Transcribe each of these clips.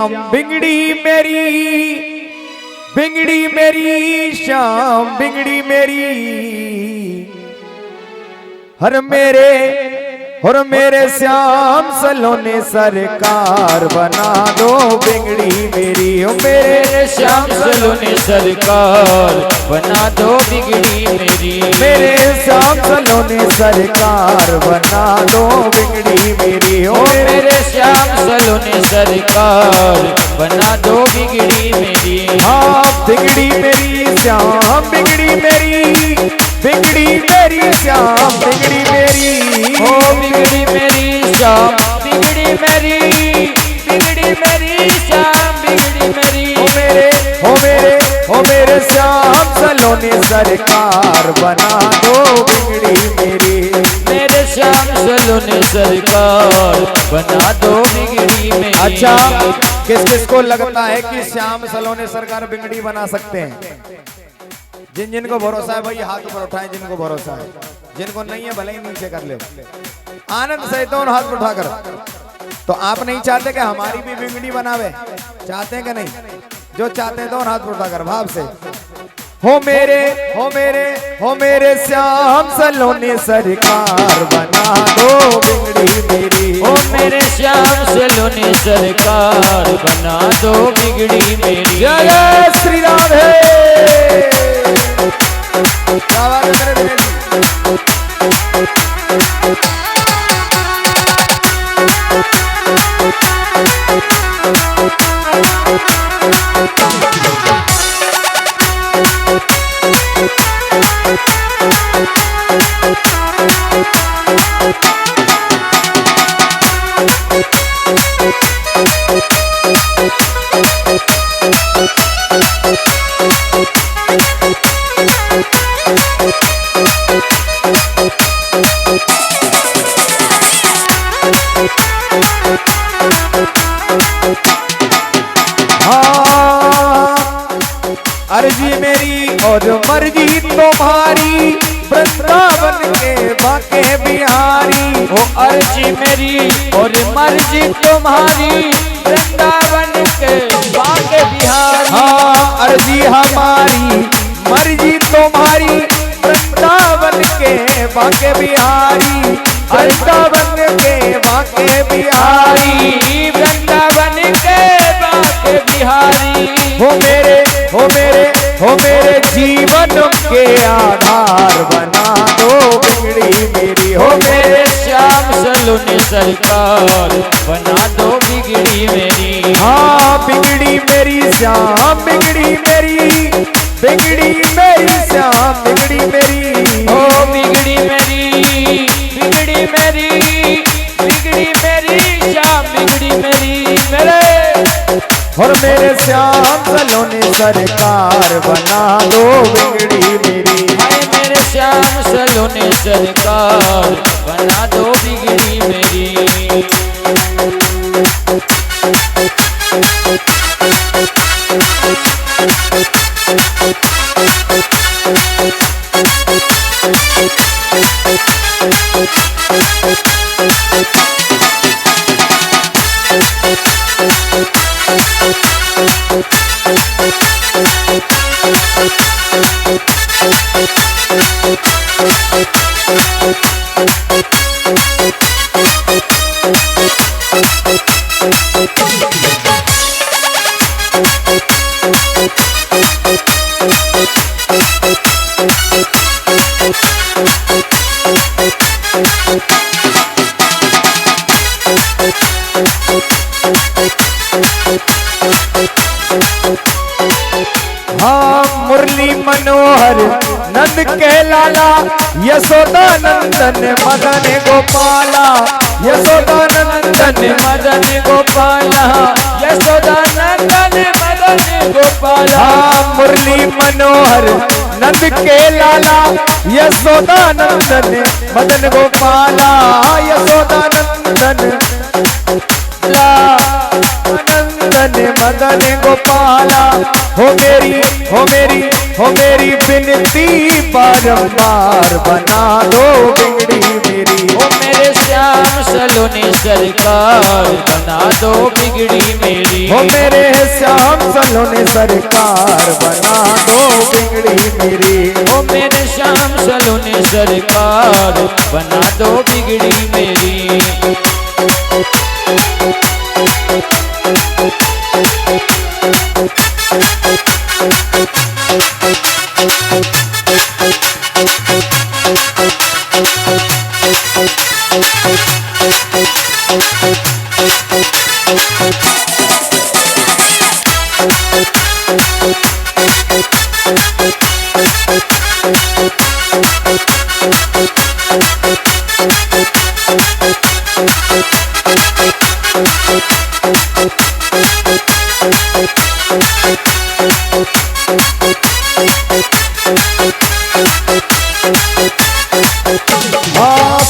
बिगड़ी मेरी शाम बिगड़ी मेरी हर मेरे श्याम सलोने सरकार बना दो बिगड़ी मेरी हो मेरे श्याम सलोने सरकार बना दो बिगड़ी मेरी मेरे श्याम सलोने सरकार बना दो बिगड़ी मेरी हो मेरे श्याम सलोने सरकार बना दो बिगड़ी मेरी। हाँ बिगड़ी मेरी श्याम बिगड़ी मेरी श्याम बिगड़ी मेरी हो बिगड़ी मेरी श्याम बिगड़ी मेरी श्याम बिगड़ी मेरी हो मेरे श्याम सलोने सरकार बना दो बिगड़ी मेरी मेरे श्याम सलोने सरकार बना दो बिगड़ी मेरी। अच्छा किस किस को लगता है कि श्याम सलोने सरकार बिगड़ी बना सकते हैं? जिन जिनको भरोसा है भाई हाथ ऊपर उठाएं, जिनको भरोसा है, जिनको नहीं है भले ही नीचे कर ले आनंद से तो हाथ उठाकर। तो आप नहीं चाहते कि हमारी भी बिगड़ी बनावे? चाहते हैं कि नहीं? जो चाहते हैं तो हाथ उठाकर भाव से हो मेरे श्याम सलोने सरकार बना दो बिगड़ी मेरी हो मेरे श्याम सलोने सरकार बना दो बिगड़ी मेरी। जय श्री राधे। अर्जी मेरी और मर्जी तुम्हारी वृंदावन के बाके बिहारी हो अर्जी मेरी और मर्जी तुम्हारी वृंदावन के बाके बिहारी। हाँ अर्जी हमारी मर्जी तुम्हारी वृंदावन के बाके बिहारी वृंदावन के बाके बिहारी वृंदावन के बाके बिहारी हो मेरे जीवन के आधार बना दो बिगड़ी मेरी हो मेरे श्याम सलोने सरकार बना दो बिगड़ी मेरी। हाँ बिगड़ी मेरी श्याम बिगड़ी मेरी श्याम बिगड़ी मेरी हो बिगड़ी मेरी श्याम बिगड़ी मेरी मेरे और मेरे श्याम सलोने सरकार बना दो बिगड़ी मेरी हाय मेरे श्याम सलोने सरकार बना दो बिगड़ी मेरी। हाँ मुरली मनोहर नंद के लाला यशोदा नंदन मदन गोपाला यशोदा नंदन मदन गोपाला यशोदा नंदन मदन गोपाला। हाँ मुरली मनोहर नंद के लाला यशोदा नंदन मदन गोपाला यशोदा नंदन नंदन मदन गोपाला हो हो मेरी बिनती बारंबार बना दो बिगड़ी मेरी। ओ मेरे श्याम सलोनी सरकार बना दो बिगड़ी मेरी। हो मेरे श्याम सलोनी सरकार बना दो बिगड़ी मेरी। ओ मेरे श्याम सलोनी सरकार बना दो बिगड़ी मेरी।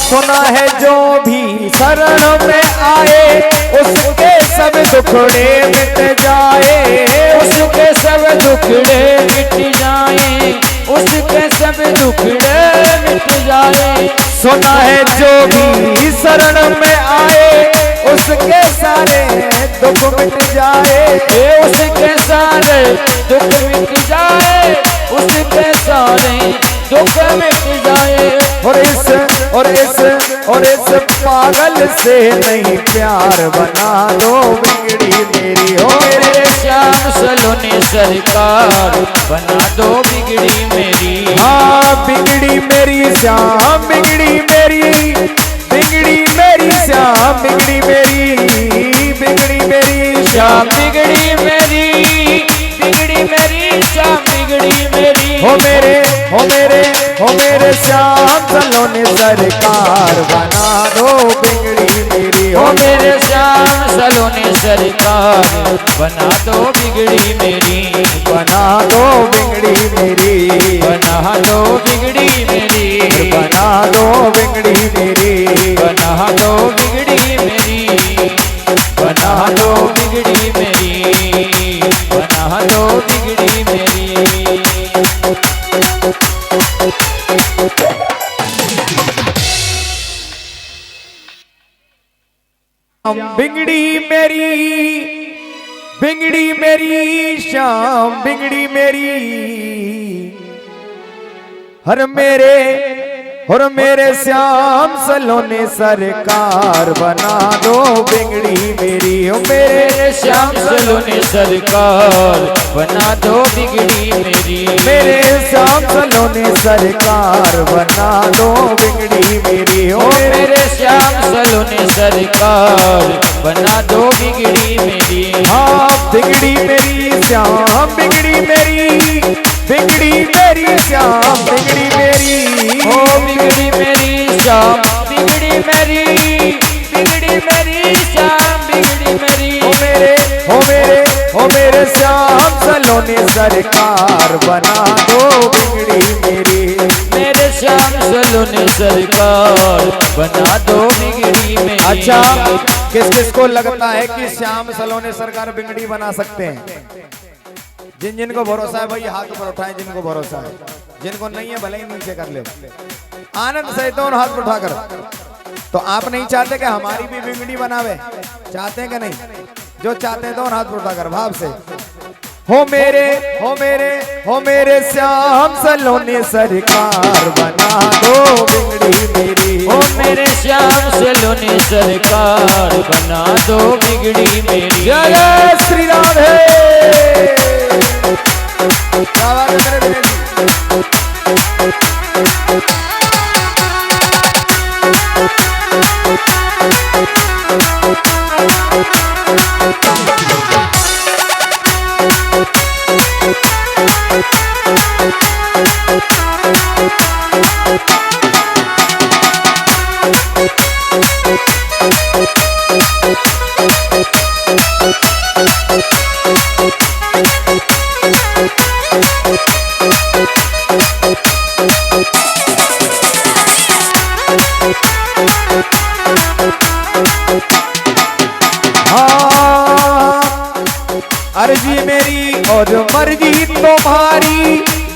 सुना है जो भी शरण में आए उसके सब दुखड़े मिट जाए। उसके सब दुखड़े मिट जाए। उसके सब दुखड़े मिट जाए। सुना है जो भी शरण में आए उसके सारे दुख मिट जाए। उसके सारे दुख मिट जाए। उसके सारे दुख मिट जाए। और इस पागल से नहीं प्यार बना दो बिगड़ी मेरी। हो मेरे श्याम सलोनी सरकार बना दो बिगड़ी मेरी। हाँ बिगड़ी मेरी श्याम बिगड़ी मेरी। बिगड़ी मेरी श्याम बिगड़ी मेरी। बिगड़ी मेरी श्याम बिगड़ी मेरी। बिगड़ी मेरी श्याम बिगड़ी मेरी। हो मेरे श्याम सलोनी सरकार बना दो बिगड़ी मेरी। हो मेरे श्याम सलोनी सरकार बना दो बिगड़ी मेरी। बना दो बिगड़ी मेरी। बना दो बिगड़ी मेरी। बना दो बिगड़ी मेरी। बना दो बिगड़ी मेरी। बना दो बिगड़ी मेरी। बना दो बिगड़ी मेरी। बिगड़ी मेरी श्याम बिगड़ी मेरी। हर मेरे श्याम सलोनी सरकार बना दो बिगड़ी मेरी। हो मेरे श्याम सलोनी सरकार बना दो बिगड़ी मेरी। मेरे श्याम सलोनी सरकार बना दो बिगड़ी मेरी। हो मेरे श्याम सलोनी सरकार बना दो बिगड़ी मेरी। हाँ बिगड़ी मेरी श्याम बिगड़ी मेरी। बिगड़ी मेरी श्याम बिगड़ी मेरी। हो बिगड़ी मेरी श्याम बिगड़ी मेरी। बिगड़ी मेरी श्याम बिगड़ी मेरी। हो मेरे श्याम सलोनी सरकार बना दो बिगड़ी मेरी। मेरे श्याम सलोनी सरकार बना दो बिगड़ी मेरी। अच्छा किस किस को लगता है कि श्याम सलोनी सरकार बिगड़ी बना सकते हैं? जिन जिनको भरोसा है भाई हाथ ऊपर उठाएं। जिनको भरोसा है, जिनको नहीं है भले ही नीचे कर ले। आनंद से दोनों हाथ उठाकर। तो आप नहीं चाहते कि हमारी भी बिगड़ी बनावे? चाहते हैं कि नहीं? जो चाहते हैं दोनों हाथ उठाकर भाव से। हो मेरे श्याम सलोनी सरकार बना दो बिगड़ी मेरी। हो मेरे श्याम सलोनी सरकार बना दो बिगड़ी मेरी। जय श्री राधे। क्या बात है मेरे बेटे? अर्जी मेरी और मर्जी तुम्हारी,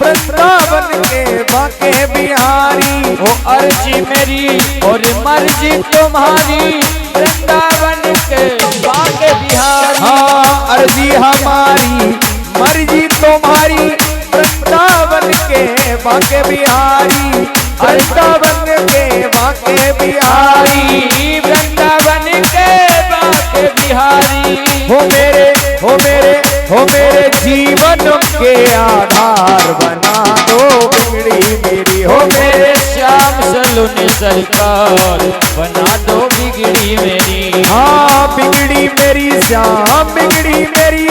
वृंदावन के बाके बिहारी। ओ अर्जी मेरी और मर्जी तुम्हारी, वृंदावन के बाके बिहारी। हाँ अर्जी हमारी मर्जी तुम्हारी, वृंदावन के बाके बिहारी। वृंदावन के बाके बिहारी, वृंदावन के बाके बिहारी। हो मेरे हो मेरे हो मेरे जीवन के आधार बना दो बिगड़ी मेरी। हो मेरे श्याम सलोने सरकार बना दो बिगड़ी मेरी। हाँ बिगड़ी मेरी श्याम बिगड़ी मेरी,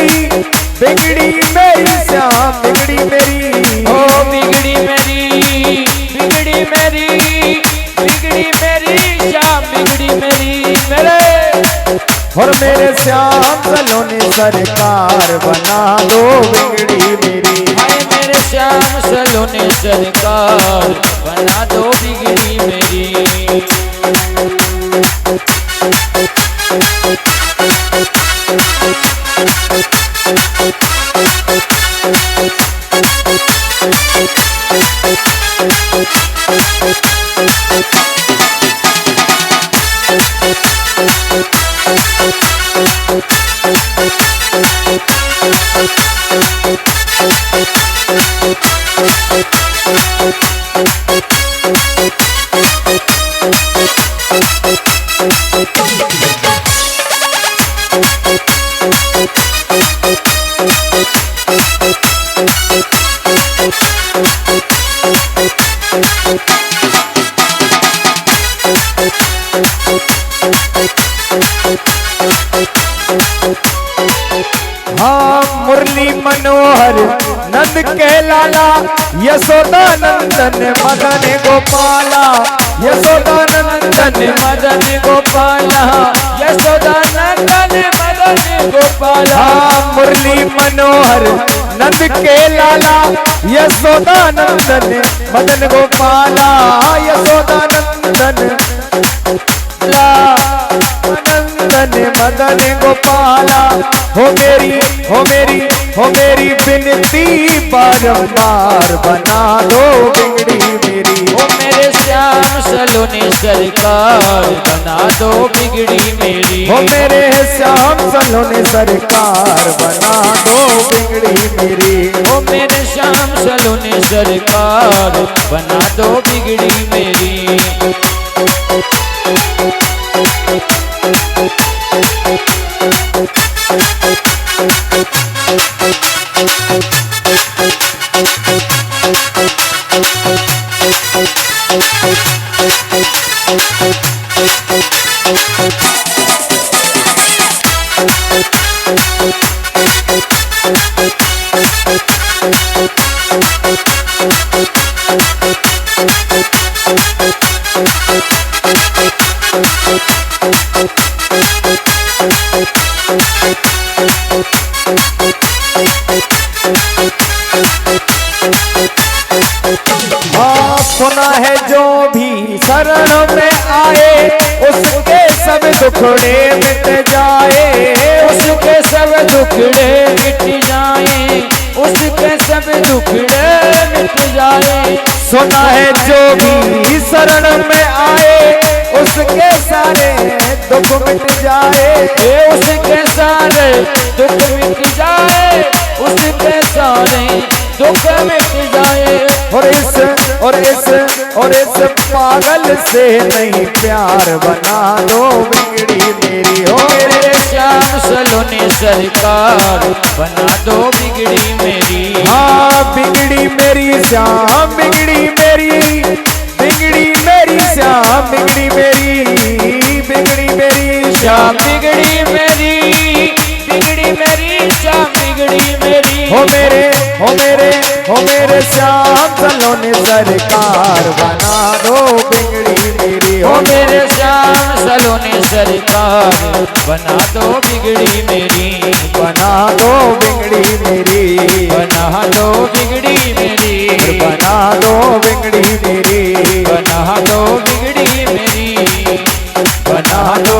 बिगड़ी मेरी श्याम बिगड़ी मेरी। ओ बिगड़ी मेरी, बिगड़ी मेरी, बिगड़ी मेरी श्याम बिगड़ी मेरी। मेरे और मेरे श्याम सलोने सरकार बना दो बिगड़ी मेरी। हाय मेरे श्याम सलोने सरकार बना दो बिगड़ी मेरी। हाँ मुरली मनोहर नंद के लाला, यशोदा नंदन मदन गोपाला। यशोदा नंदन मदन गोपाला, यशोदा नंदन मदन गोपाला। हाँ मुरली मनोहर नंद के लाला, यशोदा नंदन मदन गोपाला। यशोदा नंदन नंदन मदन गोपाला। हो मेरी हो मेरी हो मेरी बिनती बारंबार बना दो बिगड़ी मेरी। ओ मेरे श्याम सलोने सरकार बना दो बिगड़ी मेरी। हो मेरे श्याम सलोने सरकार बना दो बिगड़ी मेरी। ओ मेरे श्याम सलोने सरकार बना दो बिगड़ी मेरी। हाँ सुना है जो भी शरण में आए, उसके सब दुखड़े मिट जाए। उसके सब दुखड़े मिट जाए, उसके सब दुखड़े मिट जाए। सुना है जो भी शरण में आए, उसके सारे दुख मिट जाए। उसके सारे दुख मिट जाए, उसके सारे दुख मिट जाए। और इस पागल से नहीं प्यार बना दो बिगड़ी मेरी। हो मेरे श्याम सलोने सरकार बना दो बिगड़ी मेरी। हाँ बिगड़ी मेरी श्याम बिगड़ी मेरी, बिगड़ी मेरी श्याम बिगड़ी मेरी, बिगड़ी मेरी श्याम श्याम बिगड़ी मेरी, बिगड़ी मेरी श्याम बिगड़ी मेरी। हो मेरे श्याम सलोने सरकार बना दो बिगड़ी मेरी। ओ मेरे श्याम सलोने सरकार बना दो बिगड़ी मेरी। बना दो बिगड़ी मेरी, बना दो बिगड़ी मेरी। बना दो बिगड़ी मेरी, बना दो बिगड़ी मेरी। बना दो